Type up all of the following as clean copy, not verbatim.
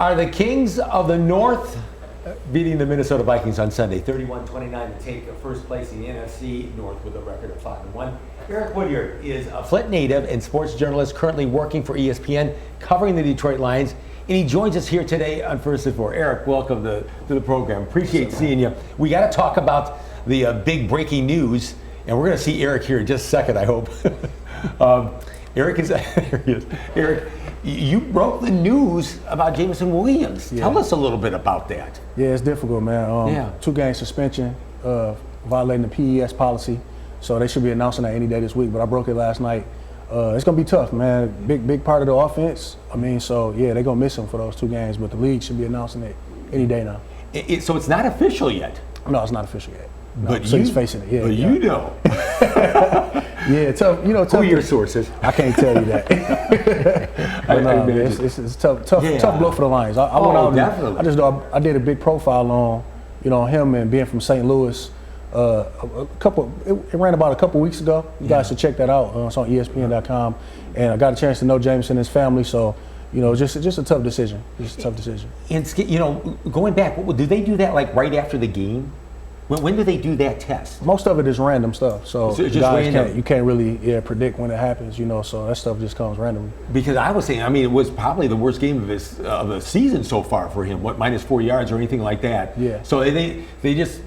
Are the Kings of the North beating the Minnesota Vikings on Sunday, 31-29 to take first place in the NFC North with a record of 5-1? Eric Woodyard is a Flint native and sports journalist currently working for ESPN, covering the Detroit Lions, and he joins us here today on First and Four. Eric, welcome to the program. Appreciate seeing you. We got to talk about the big breaking news, and we're going to see Eric here in just a second, I hope. Eric is here he is. Eric, you broke the news about Jameson Williams. Yeah. Tell us a little bit about that. Yeah, it's difficult, man. 2-game suspension, violating the PES policy. So they should be announcing that any day this week, but I broke it last night. It's going to be tough, man. Big part of the offense. I mean, so, yeah, they're going to miss him for those 2 games, but the league should be announcing it any day now. So it's not official yet? No, it's not official yet. No, But so you, he's facing it. Yeah, but yeah. you know. Yeah, tough. You know, tough. Who are your sources? I can't tell you that. But no, it's tough blow for the Lions. I went out definitely. I did a big profile on, him and being from St. Louis. It ran about a couple weeks ago. You guys should check that out. It's on ESPN.com, and I got a chance to know Jameson and his family. So, just a tough decision. Just a tough decision. And going back, do they do that like right after the game? When do they do that test? Most of it is random stuff, so it's just guys random. you can't really predict when it happens, so that stuff just comes randomly. Because I was saying, it was probably the worst game of the season so far for him. Minus 4 yards or anything like that. Yeah. So they just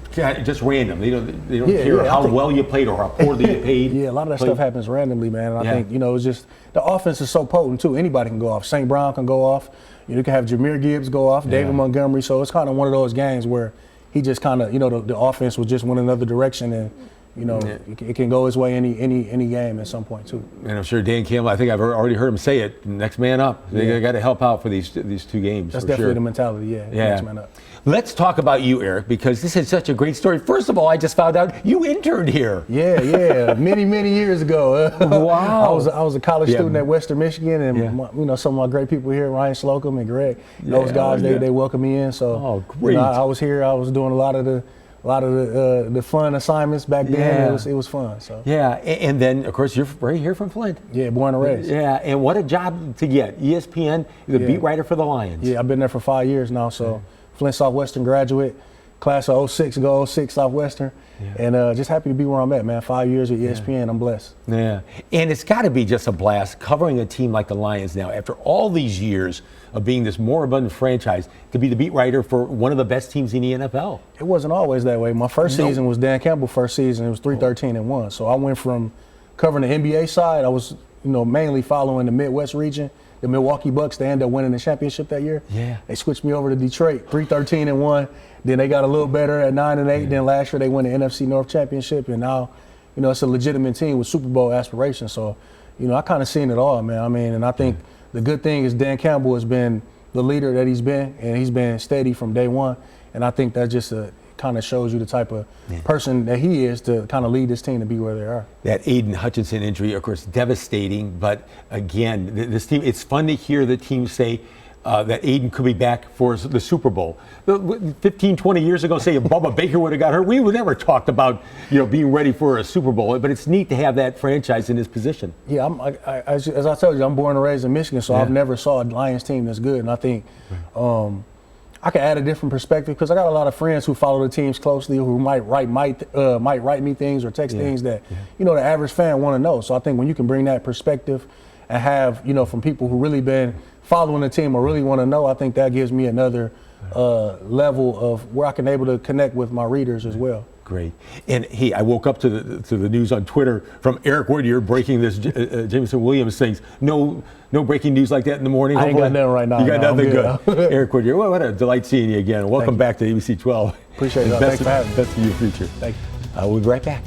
random. They don't care how well you played or how poorly you played. Yeah, a lot of that stuff happens randomly, man. And I think it's just the offense is so potent too. Anybody can go off. St. Brown can go off. You can have Jahmyr Gibbs go off. David Montgomery. So it's kind of one of those games where he just kind of, the offense was just went another direction, and it can go his way any game at some point too. And I'm sure Dan Campbell, I think I've already heard him say it. Next man up. They got to help out for these 2 games. That's definitely the mentality. Yeah. Next man up. Let's talk about you, Eric, because this is such a great story. First of all, I just found out you interned here. Yeah, many years ago. Wow. I was a college student at Western Michigan, and some of my great people here, Ryan Slocum and Greg, those guys, they welcomed me in. So great. I was here. I was doing a lot of the fun assignments back then. It was fun. So and then of course you're right here from Flint. Yeah, born and raised. Yeah, and what a job to get. ESPN, the beat writer for the Lions. Yeah, I've been there for 5 years now. So Flint Southwestern graduate, class of 06, go 06 Southwestern, and just happy to be where I'm at, man. 5 years at ESPN, I'm blessed. Yeah, and it's got to be just a blast covering a team like the Lions now after all these years of being this moribund franchise to be the beat writer for one of the best teams in the NFL. It wasn't always that way. My first season was Dan Campbell's first season. It was 3-13-1. So I went from covering the NBA side. I was, mainly following the Midwest region. The Milwaukee Bucks, they ended up winning the championship that year. Yeah. They switched me over to Detroit, 3-13-1. Then they got a little better at 9-8. Then last year they won the NFC North championship, and now, it's a legitimate team with Super Bowl aspirations. So, I kind of seen it all, man. And I think the good thing is Dan Campbell has been the leader that he's been, and he's been steady from day one. And I think that just kind of shows you the type of person that he is to kind of lead this team to be where they are. That Aiden Hutchinson injury, of course, devastating. But again, this team, it's fun to hear the team say that Aiden could be back for the Super Bowl. 15, 20 years ago, say if Bubba Baker would have got hurt, we would never talked about being ready for a Super Bowl. But it's neat to have that franchise in this position. Yeah, as I told you, I'm born and raised in Michigan, so I've never saw a Lions team that's good. And I think I can add a different perspective because I got a lot of friends who follow the teams closely, who might write me things or text things that the average fan want to know. So I think when you can bring that perspective and have from people who really been following the team or really want to know, I think that gives me another level of where I can able to connect with my readers as well. Great. And hey, I woke up to the news on Twitter from Eric Woodyard breaking this Jameson Williams things. No breaking news like that in the morning. I ain't got nothing right now. You got nothing good. Eric Woodyard, what a delight seeing you again. Welcome back to ABC 12. Appreciate it. Thanks for having me. Best for your future. Thank you. We'll be right back.